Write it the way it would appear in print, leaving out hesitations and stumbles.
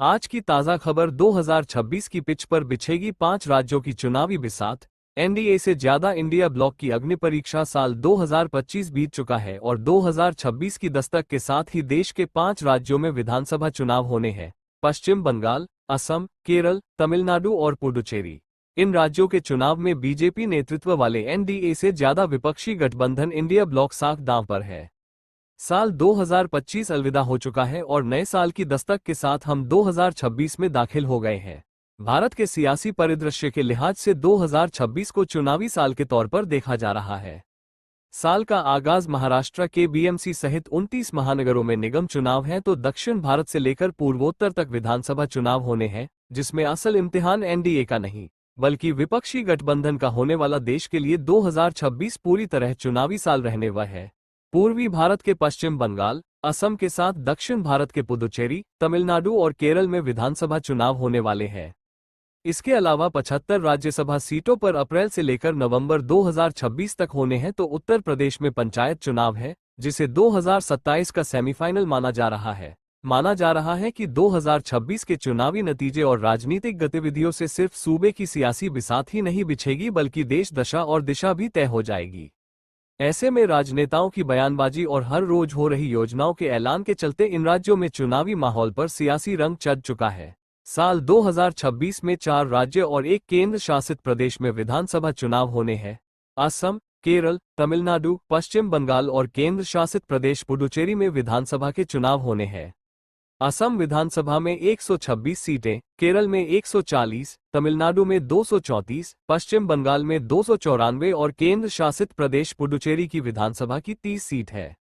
आज की ताज़ा खबर 2026 की पिच पर बिछेगी 5 राज्यों की चुनावी बिसात। एनडीए से ज्यादा इंडिया ब्लॉक की अग्नि परीक्षा साल 2025 बीत चुका है और 2026 की दस्तक के साथ ही देश के 5 राज्यों में विधानसभा चुनाव होने हैं। पश्चिम बंगाल, असम, केरल, तमिलनाडु और पुडुचेरी। इन राज्यों के चुनाव में बीजेपी नेतृत्व वाले एनडीए से ज्यादा विपक्षी गठबंधन इंडिया ब्लॉक साख दांव पर है। साल 2025 अलविदा हो चुका है और नए साल की दस्तक के साथ हम 2026 में दाखिल हो गए हैं। भारत के सियासी परिदृश्य के लिहाज से 2026 को चुनावी साल के तौर पर देखा जा रहा है। साल का आगाज महाराष्ट्र के बीएमसी सहित 29 महानगरों में निगम चुनाव हैं तो दक्षिण भारत से लेकर पूर्वोत्तर तक विधानसभा चुनाव होने हैं, जिसमें असल इम्तिहान एनडीए का नहीं बल्कि विपक्षी गठबंधन का होने वाला देश के लिए 2026 पूरी तरह चुनावी साल रहने वह है। पूर्वी भारत के पश्चिम बंगाल, असम के साथ दक्षिण भारत के पुदुचेरी, तमिलनाडु और केरल में विधानसभा चुनाव होने वाले हैं। इसके अलावा 75 राज्यसभा सीटों पर अप्रैल से लेकर नवंबर 2026 तक होने हैं तो उत्तर प्रदेश में पंचायत चुनाव है, जिसे 2027 का सेमीफाइनल माना जा रहा है। माना जा रहा है कि 2026 के चुनावी नतीजे और राजनीतिक गतिविधियों से सिर्फ सूबे की सियासी बिसात ही नहीं बिछेगी बल्कि देश दशा और दिशा भी तय हो जाएगी। ऐसे में राजनेताओं की बयानबाजी और हर रोज हो रही योजनाओं के ऐलान के चलते इन राज्यों में चुनावी माहौल पर सियासी रंग चढ़ चुका है। साल 2026 में 4 राज्य और एक केंद्र शासित प्रदेश में विधानसभा चुनाव होने हैं। असम, केरल, तमिलनाडु, पश्चिम बंगाल और केंद्र शासित प्रदेश पुडुचेरी में विधानसभा के चुनाव होने हैं। असम विधानसभा में 126 सीटें, केरल में 140, तमिलनाडु में 234, पश्चिम बंगाल में 294 और केंद्र शासित प्रदेश पुडुचेरी की विधानसभा की 30 सीट है।